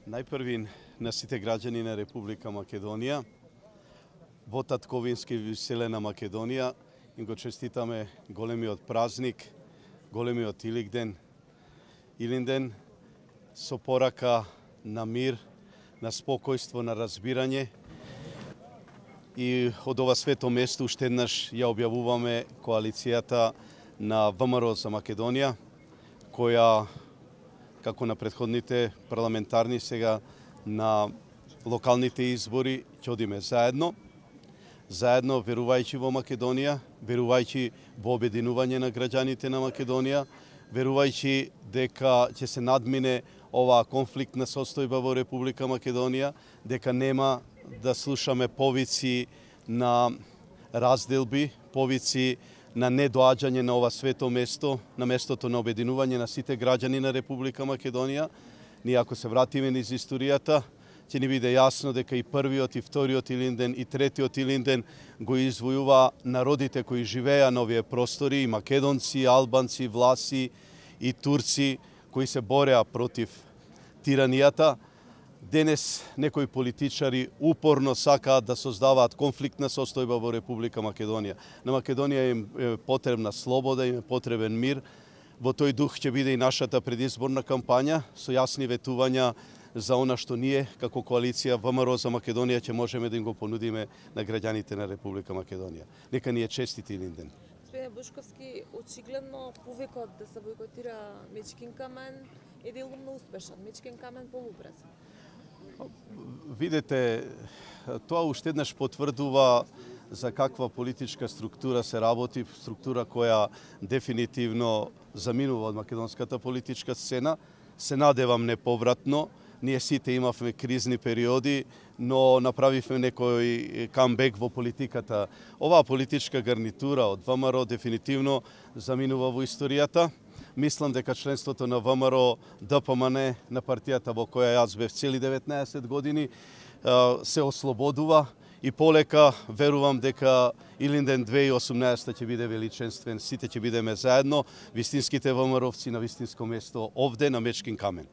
Најпрвин на сите граѓани на Република Македонија, во татковински веселена Македонија, им го честитаме големиот празник, големиот Илинден, со порака на мир, на спокојство, на разбирање. И од ова свето место уште еднаш ја објавуваме коалицијата на ВМРО за Македонија, која, како на претходните парламентарни, сега на локалните избори ќе одиме заедно, верувајќи во Македонија, верувајќи во обединување на граѓаните на Македонија, верувајќи дека ќе се надмине оваа конфликтна состојба во Република Македонија, дека нема да слушаме повици на разделби, повици на недоаѓање на ова свето место, на местото на обединување на сите граѓани на Република Македонија. Ние ако се вратиме низ историјата, ќе ни биде јасно дека и првиот, и вториот Илинден, и третиот Илинден го извојува народите кои живееа на овие простори, и македонци, и албанци, и власи, и турци, кои се бореа против тиранијата. Денес некои политичари упорно сакаат да создаваат конфликтна состојба во Република Македонија. На Македонија им е потребна слобода, им е потребен мир. Во тој дух ќе биде и нашата предизборна кампања со јасни ветувања за она што ние како коалиција ВМРО за Македонија ќе можеме да им го понудиме на граѓаните на Република Македонија. Нека ни е честит Илинден. Господине Бушковски, очигледно повикот да се бойкотира Мечкин камен е делумно успешен. Мечкин камен полубрзо. Видете, тоа уште еднаш потврдува за каква политичка структура се работи, структура која дефинитивно заминува од македонската политичка сцена. Се надевам неповратно. Ние сите имавме кризни периоди, но направивме некој камбек во политиката. Оваа политичка гарнитура од ВМРО дефинитивно заминува во историјата. Мислам дека членството на ВМРО ДПМН, на партијата во која јас бев цели 19 години, се ослободува и полека верувам дека Илинден 2018 ќе биде величенствен, сите ќе бидеме заедно, вистинските ВМРО-вци на вистинско место овде на Мечкин камен.